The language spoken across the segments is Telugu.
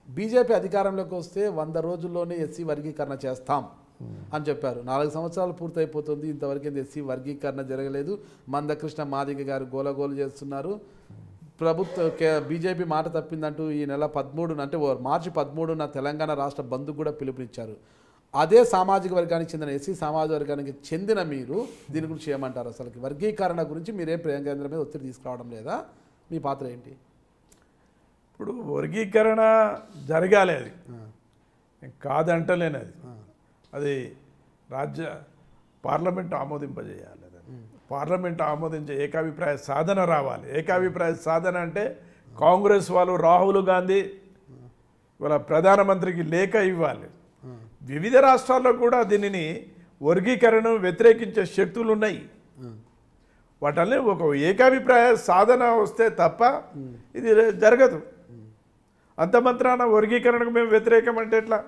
బీజేపీ అధికారంలోకి వస్తే 100 రోజుల్లోనే ఎస్సీ వర్గీకరణ చేస్తాం అని చెప్పారు. 4 సంవత్సరాలు పూర్తయిపోతుంది, ఇంతవరకు ఎస్సీ వర్గీకరణ జరగలేదు. మందకృష్ణ మాదిగ గారు గోలగోలు చేస్తున్నారు. బీజేపీ మాట తప్పిందంటూ ఈ నెల 13 అంటే మార్చి 13న తెలంగాణ రాష్ట్ర బంద్కు కూడా పిలుపునిచ్చారు. అదే సామాజిక వర్గానికి చెందిన ఎస్సీ సామాజిక వర్గానికి చెందిన మీరు దీని గురించి ఏమంటారు? అసలు వర్గీకరణ గురించి మీరేం కేంద్రం మీద ఒత్తిడి తీసుకురావడం లేదా? మీ పాత్ర ఏంటి? ఇప్పుడు వర్గీకరణ జరగాలి, అది కాదంటలేని అది పార్లమెంట్ ఆమోదింపజేయాలి. పార్లమెంట్ ఆమోదించే ఏకాభిప్రాయ సాధన రావాలి. ఏకాభిప్రాయ సాధన అంటే కాంగ్రెస్ వాళ్ళు రాహుల్ గాంధీ వాళ్ళ ప్రధానమంత్రికి లేఖ ఇవ్వాలి. వివిధ రాష్ట్రాల్లో కూడా దీనిని వర్గీకరణను వ్యతిరేకించే శక్తులు ఉన్నాయి. వాటల్ని ఒక ఏకాభిప్రాయ సాధన వస్తే తప్ప ఇది జరగదు. అంత మాత్రాన వర్గీకరణకు మేము వ్యతిరేకం అంటే ఎట్లా?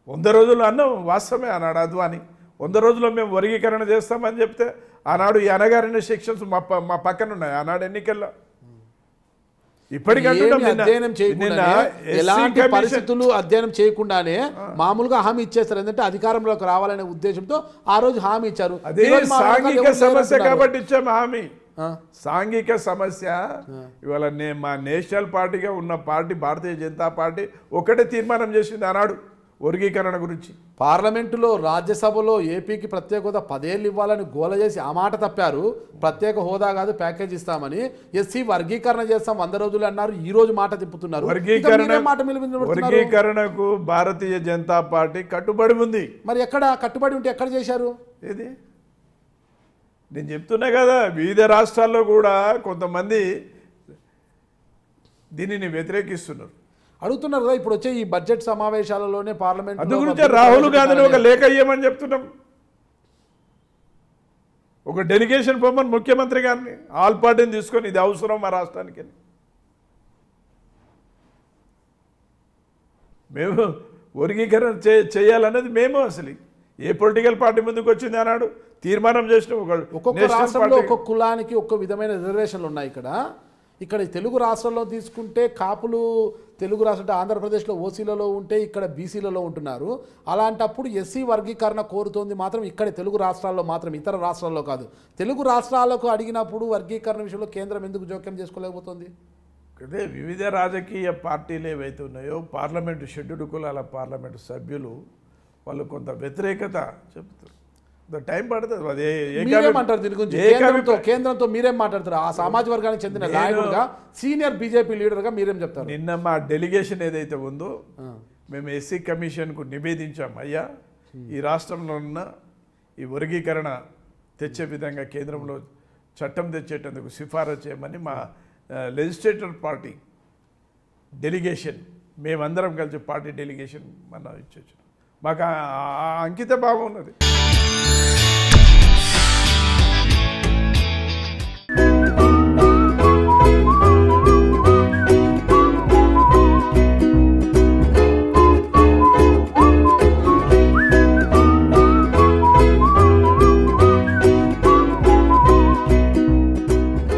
100 రోజులు అన్నాం, వాస్తవమే. ఆనాడు అద్వాని 100 రోజుల్లో మేము వర్గీకరణ చేస్తామని చెప్తే ఆనాడు ఈ అనగారిన సెక్షన్స్ మా పక్కన ఉన్నాయి. ఆనాడు ఎన్నికల్లో ఎలాంటి పరిస్థితులు అధ్యయనం చేయకుండానే మామూలుగా హామీ ఇచ్చేస్తారు. ఎందుకంటే అధికారంలోకి రావాలనే ఉద్దేశంతో ఆ రోజు హామీ ఇచ్చారు. అదే సాంఘిక సమస్య కాబట్టి ఇచ్చాము హామీ. సాంఘిక సమస్య ఇవాళ మా నేషనల్ పార్టీగా ఉన్న పార్టీ భారతీయ జనతా పార్టీ ఒకటే తీర్మానం చేసింది ఆనాడు వర్గీకరణ గురించి. పార్లమెంటులో రాజ్యసభలో ఏపీకి ప్రత్యేక హోదా 10 ఏళ్ళు ఇవ్వాలని గోల చేసి ఆ మాట తప్పారు. ప్రత్యేక హోదా కాదు ప్యాకేజ్ ఇస్తామని, ఎస్సీ వర్గీకరణ చేస్తాం 100 రోజులు అన్నారు. ఈ రోజు మాట తిప్పుతున్నారు. వర్గీకరణకు భారతీయ జనతా పార్టీ కట్టుబడి ఉంది. మరి ఎక్కడ కట్టుబడి ఉంటే ఎక్కడ చేశారు? ఏది నేను చెప్తున్నా కదా, వివిధ రాష్ట్రాల్లో కూడా కొంతమంది దీనిని వ్యతిరేకిస్తున్నారు, అడుగుతున్నారు కదా. ఇప్పుడు వచ్చే ఈ బడ్జెట్ సమావేశాలలోనే పార్లమెంట్ అందు గురించి రాహుల్ గాంధీని ఒక లేఖ ఇవ్వమని చెప్తున్నాం. ఒక డెలిగేషన్ పొమ్మని ముఖ్యమంత్రి గారిని ఆల్ పార్టీని తీసుకొని ఇది అవసరం మా రాష్ట్రానికి. మేము వర్గీకరణ చేయాలన్నది మేము అసలు ఏ పొలిటికల్ పార్టీ ముందుకు వచ్చింది అన్నాడు తీర్మానం చేసిన ఒక్కొక్క రాష్ట్రంలో ఒక్కొక్క కులానికి ఒక్కొక్క విధమైన రిజర్వేషన్లు ఉన్నాయి. ఇక్కడ తెలుగు రాష్ట్రాల్లో తీసుకుంటే కాపులు తెలుగు రాష్ట్రం ఆంధ్రప్రదేశ్లో ఓసీలలో ఉంటే ఇక్కడ బీసీలలో ఉంటున్నారు. అలాంటప్పుడు ఎస్సీ వర్గీకరణ కోరుతోంది మాత్రం ఇక్కడ తెలుగు రాష్ట్రాల్లో మాత్రం, ఇతర రాష్ట్రాల్లో కాదు. తెలుగు రాష్ట్రాలకు అడిగినప్పుడు వర్గీకరణ విషయంలో కేంద్రం ఎందుకు జోక్యం చేసుకోలేకపోతుంది? అదే వివిధ రాజకీయ పార్టీలు ఏవైతే ఉన్నాయో పార్లమెంటు షెడ్యూల్డ్ కులాల పార్లమెంటు సభ్యులు వాళ్ళు కొంత వ్యతిరేకత చెబుతారు. టైం పడుతుంది. మీరేమంటారు దీని గురించి? కేంద్రంతో మీరేం మాట్లాడతారు? ఆ సామాజిక వర్గానికి చెందిన నాయకుడుగా, సీనియర్ బీజేపీ లీడర్గా మీరేం చెప్తారు? నిన్న మా డెలిగేషన్ ఏదైతే ఉందో మేము ఎస్సీ కమిషన్కు నివేదించాం. అయ్యా, ఈ రాష్ట్రంలో ఉన్న ఈ వర్గీకరణ తెచ్చే విధంగా కేంద్రంలో చట్టం తెచ్చేటందుకు సిఫారసు చేయమని మా లెజిస్లేటివ్ పార్టీ డెలిగేషన్ మేమందరం కలిసి పార్టీ డెలిగేషన్ మనం ఇచ్చొచ్చు. మాకు అంకిత భావం ఉన్నది.